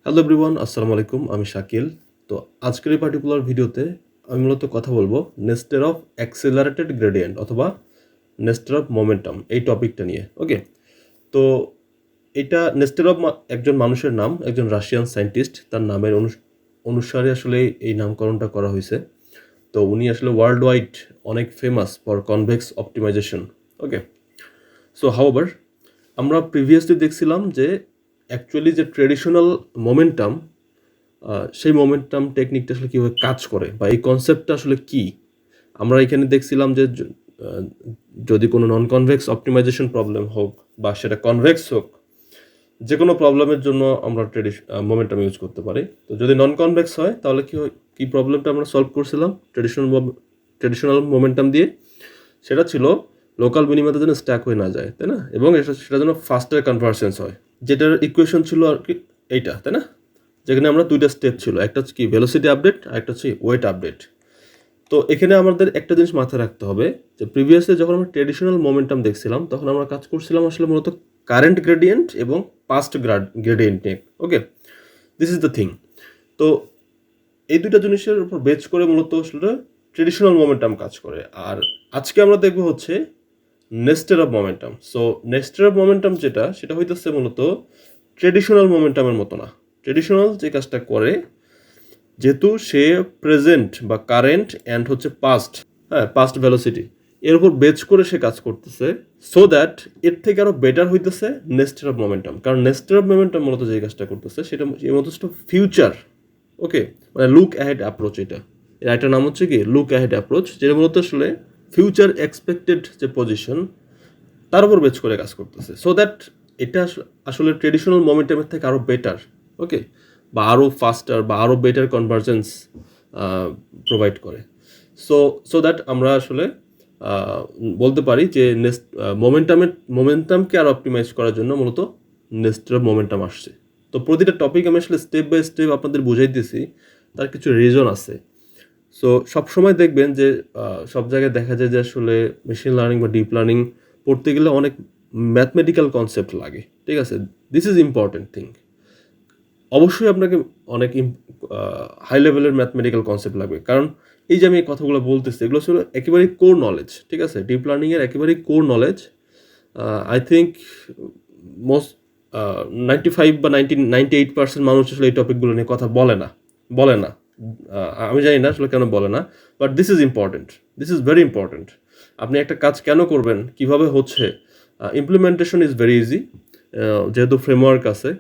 Hello everyone, আসসালামু আলাইকুম। আমি শাকিল। তো আজকের এই পার্টিকুলার ভিডিওতে আমি মূলত কথা বলবো নেস্টের অফ অ্যাক্সেলারেটেড গ্রেডিয়েন্ট অথবা নেস্টের অফ মোমেন্টাম এই টপিকটা নিয়ে। ওকে, তো এটা নেস্টের অফ একজন মানুষের নাম, একজন রাশিয়ান সায়েন্টিস্ট, তার নামের অনুসারে আসলে এই নামকরণটা করা হয়েছে। তো উনি আসলে ওয়ার্ল্ড ওয়াইড অনেক famous for convex optimization. Okay, so however আমরা প্রিভিয়াসলি দেখছিলাম যে অ্যাকচুয়ালি যে ট্রেডিশনাল মোমেন্টাম, সেই মোমেন্টাম টেকনিকটা আসলে কীভাবে কাজ করে বা এই কনসেপ্টটা আসলে কি। আমরা এখানে দেখছিলাম যে আহ, যদি কোনো নন কনভেক্স অপটিমাইজেশন প্রবলেম হোক বা সেটা কনভেক্স হোক, যে কোনো প্রবলেমের জন্য আমরা মোমেন্টাম ইউজ করতে পারি। তো যদি নন কনভেক্স হয় তাহলে কি প্রবলেমটা আমরা সলভ করছিলাম ট্রেডিশনাল মোমেন্টাম দিয়ে? সেটা ছিল লোকাল মিনিমাতে যেন স্ট্যাক হয়ে না যায়, তাই না? এবং সেটা যেন ফাস্টার কনভার্সেন্স হয়, যেটার ইকুয়েশন ছিল আর কি এইটা, তাই না? যেখানে আমরা দুইটা স্টেপ ছিল, একটা হচ্ছে কি ভেলোসিটি আপডেট আর একটা হচ্ছে ওয়েট আপডেট। তো এখানে আমাদের একটা জিনিস মাথায় রাখতে হবে যে প্রিভিয়াসলি যখন আমরা ট্রেডিশনাল মোমেন্টাম দেখছিলাম তখন আমরা কাজ করছিলাম আসলে মূলত কারেন্ট গ্রেডিয়েন্ট এবং পাস্ট গ্রেডিয়েন্ট নিয়ে। ওকে, দিস ইজ দ্য থিং। তো এই দুইটা জিনিসের উপর বেচ করে মূলত আসলে ট্রেডিশনাল মোমেন্টাম কাজ করে। আর আজকে আমরা দেখবো হচ্ছে নেস্টের অফ মোমেন্টাম। সো নেস্টের অফ মোমেন্টাম যেটা, সেটা হইতেছে মূলত ট্রেডিশনাল মোমেন্টামের মতো না। ট্রেডিশনাল যে কাজটা করে, যেহেতু সে প্রেজেন্ট বা কারেন্ট অ্যান্ড হচ্ছে পাস্ট, হ্যাঁ পাস্ট ভেলোসিটি, এর উপর বেচ করে সে কাজ করতেছে, সো দ্যাট এর থেকে আরও বেটার হইতেছে নেস্টের অফ মোমেন্টাম। কারণ নেস্টের অফ মোমেন্টাম মূলত যে কাজটা করতেছে সেটা মূলত ফিউচার। ওকে, মানে লুক অ্যাহেড অ্যাপ্রোচ। এর একটা নাম হচ্ছে কি লুক অ্যাহেড অ্যাপ্রোচ, যেটা মূলত আসলে ফিউচার এক্সপেক্টেড যে পজিশন তার উপর বেচ করে কাজ করতেছে, সো দ্যাট এটা আসলে ট্রেডিশনাল মোমেন্টামের থেকে আরও বেটার। ওকে, বা আরও ফাস্টার বা আরও বেটার কনভার্জেন্স প্রোভাইড করে। সো সো দ্যাট আমরা আসলে বলতে পারি যে মোমেন্টামকে আরও অপটিমাইজ করার জন্য মূলত নেস্টের মোমেন্টাম আসছে। তো প্রতিটা টপিক আমি আসলে স্টেপ বাই স্টেপ আপনাদের বুঝাইতেছি, তার কিছু রিজন আছে। সো সবসময় দেখবেন যে সব জায়গায় দেখা যায় যে আসলে মেশিন লার্নিং বা ডিপ লার্নিং পড়তে গেলে অনেক ম্যাথমেটিক্যাল কনসেপ্ট লাগে, ঠিক আছে? This is important thing. অবশ্যই আপনাকে অনেক হাই লেভেলের ম্যাথমেটিক্যাল কনসেপ্ট লাগবে, কারণ এই যে আমি এই কথাগুলো বলতেছি এগুলো ছিল একেবারেই কোর নলেজ, ঠিক আছে? ডিপ লার্নিংয়ের একেবারেই core knowledge. I think most 95 বা 98% মানুষ আসলে এই টপিকগুলো নিয়ে কথা বলে না। আমি জানি না আসলে কেন বলে না, but this is important, this is very important. আপনি একটা কাজ কেন করবেন, কিভাবে হচ্ছে, ইমপ্লিমেন্টেশন ইজ ভেরি ইজি। যেহেতু ফ্রেমওয়ার্ক আছে,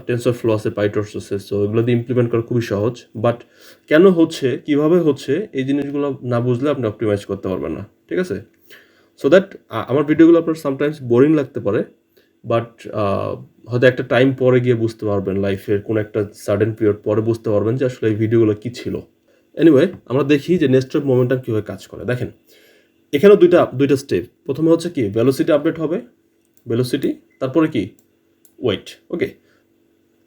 টেন্সর ফ্লো আছে, পাইটর্স আছে, সো এগুলো দিয়ে ইমপ্লিমেন্ট করা খুবই সহজ। বাট কেন হচ্ছে, কিভাবে হচ্ছে, এই জিনিসগুলো না বুঝলে আপনি অপটিমাইজ করতে পারবেন না, ঠিক আছে? সো দ্যাট আমার ভিডিওগুলো আপনার সামটাইমস বোরিং লাগতে পারে, বাট হয়তো একটা টাইম পরে গিয়ে বুঝতে পারবেন, লাইফের কোনো একটা সাডেন পিরিয়ড পরে বুঝতে পারবেন যে আসলে এই ভিডিওগুলো কী ছিল। এনিওয়ে, আমরা দেখি যে নেস্টের মোমেন্টাম কীভাবে কাজ করে। দেখেন, এখানেও দুইটা স্টেপ। প্রথমে হচ্ছে কি ভেলোসিটি আপডেট হবে, ভেলোসিটি, তারপরে কি ওয়েট। ওকে,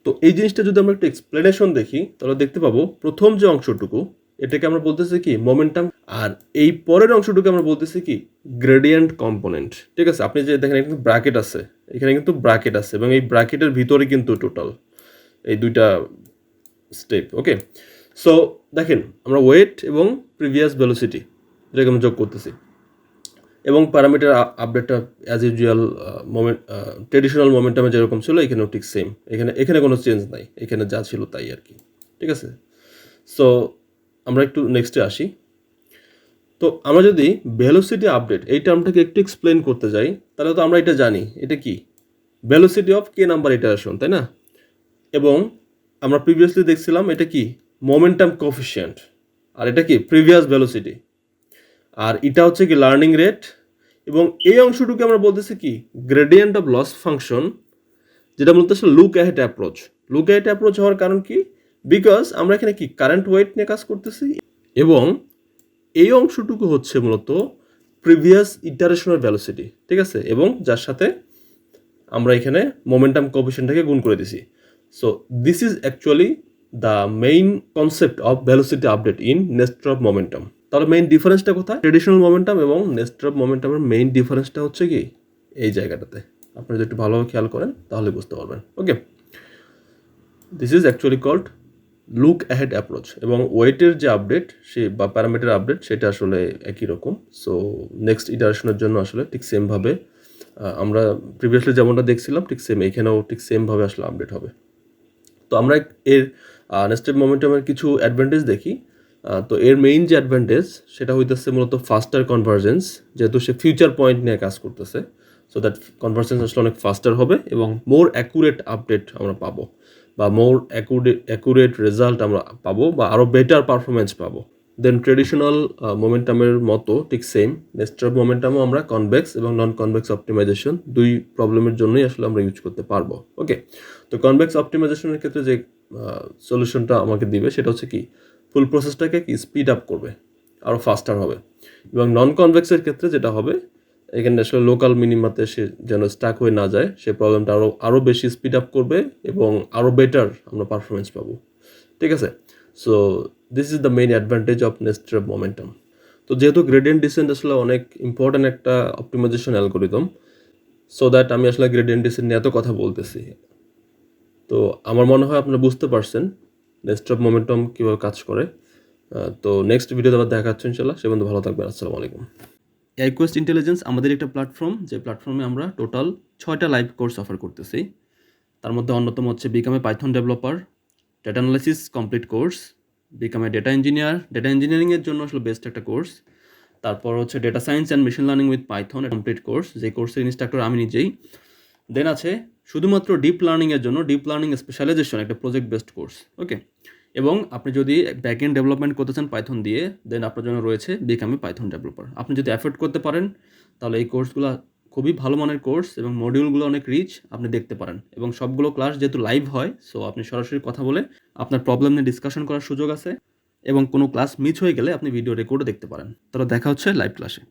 তো এই জিনিসটা যদি আমরা একটা এক্সপ্লেনেশন দেখি তাহলে দেখতে পাবো প্রথম যে অংশটুকু এটাকে আমরা বলতেছি কি মোমেন্টাম, আর এই পরের অংশটুকু আমরা বলতেছি কি গ্রেডিয়েন্ট কম্পোনেন্ট, ঠিক আছে? আপনি যে দেখেন এখানে কিন্তু ব্র্যাকেট আছে, এখানে কিন্তু ব্র্যাকেট আছে এবং এই ব্র্যাকেটের ভিতরে কিন্তু টোটাল এই দুইটা স্টেপ। ওকে, সো দেখেন আমরা ওয়েট এবং প্রিভিয়াস ভেলোসিটি এটাকে আমরা যোগ করতেছি এবং প্যারামিটার আপডেটটা অ্যাজ ইউজুয়াল ট্রেডিশনাল মোমেন্টামে যেরকম ছিল এখানেও ঠিক সেম। এখানে কোনো চেঞ্জ নাই, এখানে যা ছিল তাই আর কি, ঠিক আছে? সো আমরা একটু নেক্সটে আসি। তো আমরা যদি ভেলোসিটি আপডেট এই টার্মটাকে একটু এক্সপ্লেন করতে যাই তাহলে তো আমরা এটা জানি, এটা কি velocity of K number iteration, তাই না? এবং আমরা প্রিভিয়াসলি দেখছিলাম এটা কি মোমেন্টাম কোফিশিয়েন্ট, আর এটা কি প্রিভিয়াস ভেলোসিটি, আর এটা হচ্ছে কি লার্নিং রেট। এবং এই অংশটুকু আমরা বলতেছি কি গ্রেডিয়েন্ট অফ লস ফাংশন, যেটা মূলত আসলে look ahead approach. Look ahead approach হওয়ার কারণ কি, বিকজ আমরা এখানে কি কারেন্ট ওয়েট নিয়ে কাজ করতেছি এবং এই অংশটুকু হচ্ছে মূলত প্রিভিয়াস ইটারেশনের ভ্যালোসিটি, ঠিক আছে? এবং যার সাথে আমরা এখানে মোমেন্টাম কোএফিসিয়েন্টটাকে গুণ করে দিছি। So this is actually the main concept of velocity update in Nestor of momentum. তাহলে মেইন ডিফারেন্সটা কোথায়? ট্রেডিশনাল মোমেন্টাম এবং নেস্টার অফ মোমেন্টামের মেইন ডিফারেন্সটা হচ্ছে কি এই জায়গাটাতে। আপনি যদি একটু ভালোভাবে খেয়াল করেন তাহলে বুঝতে পারবেন। Okay, this is actually called look ahead approach, এবং ওয়েটের যে আপডেট সে বা প্যারামিটার আপডেট সেটা আসলে একই রকম। সো নেক্সট ইটারেশনের জন্য আসলে ঠিক সেমভাবে আমরা প্রিভিয়াসলি যেমনটা দেখছিলাম ঠিক সেম এখানেও ঠিক সেমভাবে আসলে আপডেট হবে। তো আমরা এর নেস্টেড মোমেন্টামের কিছু অ্যাডভান্টেজ দেখি। তো এর মেইন যে অ্যাডভান্টেজ সেটা হইতেছে মূলত ফাস্টার কনভার্জেন্স, যেহেতু সে ফিউচার পয়েন্ট নিয়ে কাজ করতেছে, সো দ্যাট কনভার্জেন্স আসলে অনেক ফাস্টার হবে এবং মোর অ্যাকুরেট আপডেট আমরা পাবো, বা মোর অ্যাকুরেট রেজাল্ট আমরা পাবো, বা আরও বেটার পারফরমেন্স পাবো দেন ট্রেডিশনাল মোমেন্টামের মতো। ঠিক সেম নেস্টেড মোমেন্টামও আমরা কনভেক্স এবং নন কনভেক্স অপটিমাইজেশন দুই প্রবলেমের জন্যই আসলে আমরা ইউজ করতে পারবো। ওকে, তো কনভেক্স অপটিমাইজেশনের ক্ষেত্রে যে সলিউশনটা আমাকে দিবে সেটা হচ্ছে কি, ফুল প্রসেসটাকে কি স্পিড আপ করবে, আরও ফাস্টার হবে। এবং নন কনভেক্সের ক্ষেত্রে যেটা হবে, এখানে আসলে লোকাল মিনিমাতে সে যেন স্টাক হয়ে না যায়, সে প্রবলেমটা আরও বেশি স্পিড আপ করবে এবং আরও বেটার আমরা পারফরমেন্স পাবো। ঠিক আছে, so this is the main advantage of nested momentum. তো যেহেতু গ্রেডিয়েন্ট ডিসেন্ট আসলে অনেক ইম্পর্ট্যান্ট একটা অপটিমাইজেশন অ্যালগোরিদম, সো দ্যাট আমি আসলে গ্রেডিয়েন্ট ডিসেন্ট নিয়ে এত কথা বলতেছি। তো আমার মনে হয় আপনারা বুঝতে পারছেন নেস্টেড মোমেন্টাম কীভাবে কাজ করে। তো নেক্সট ভিডিওতে আবার দেখা হচ্ছে ইনশাল্লাহ। সে বন্ধু ভালো থাকবেন, আসসালামু আলাইকুম। এআইকুয়েস্ট ইন্টেলিজেন্স আমাদের একটা প্ল্যাটফর্ম, যে প্ল্যাটফর্মে আমরা টোটাল 6টা লাইভ কোর্স অফার করতেছি। তার মধ্যে অন্যতম হচ্ছে become a Python developer, data analysis complete course, become a data engineer, data ইঞ্জিনিয়ারিংয়ের জন্য আসলে বেস্ট একটা কোর্স। তারপর হচ্ছে data science and machine learning with Python complete course, যে কোর্সের ইনস্ট্রাক্টর আমি নিজেই। দেন আছে শুধুমাত্র ডিপ লার্নিংয়ের জন্য ডিপ লার্নিং স্পেশালাইজেশন, একটা প্রজেক্ট বেসড কোর্স। ওকে, এবং আপনি যদি ব্যাক এন্ড ডেভেলপমেন্ট করতে চান পাইথন দিয়ে, দেন আপনার জন্য রয়েছে বিকাম এ পাইথন ডেভেলপার। আপনি যদি অ্যাফোর্ড করতে পারেন তাহলে এই কোর্সগুলো খুবই ভালো মানের কোর্স এবং মডিউলগুলো অনেক রিচ, আপনি দেখতে পারেন। এবং সবগুলো ক্লাস যেহেতু লাইভ হয়, সো আপনি সরাসরি কথা বলে আপনার প্রবলেম নিয়ে ডিসকাশন করার সুযোগ আছে, এবং কোনো ক্লাস মিস হয়ে গেলে আপনি ভিডিও রেকর্ডও দেখতে পারেন। তাহলে দেখা হচ্ছে লাইভ ক্লাসে।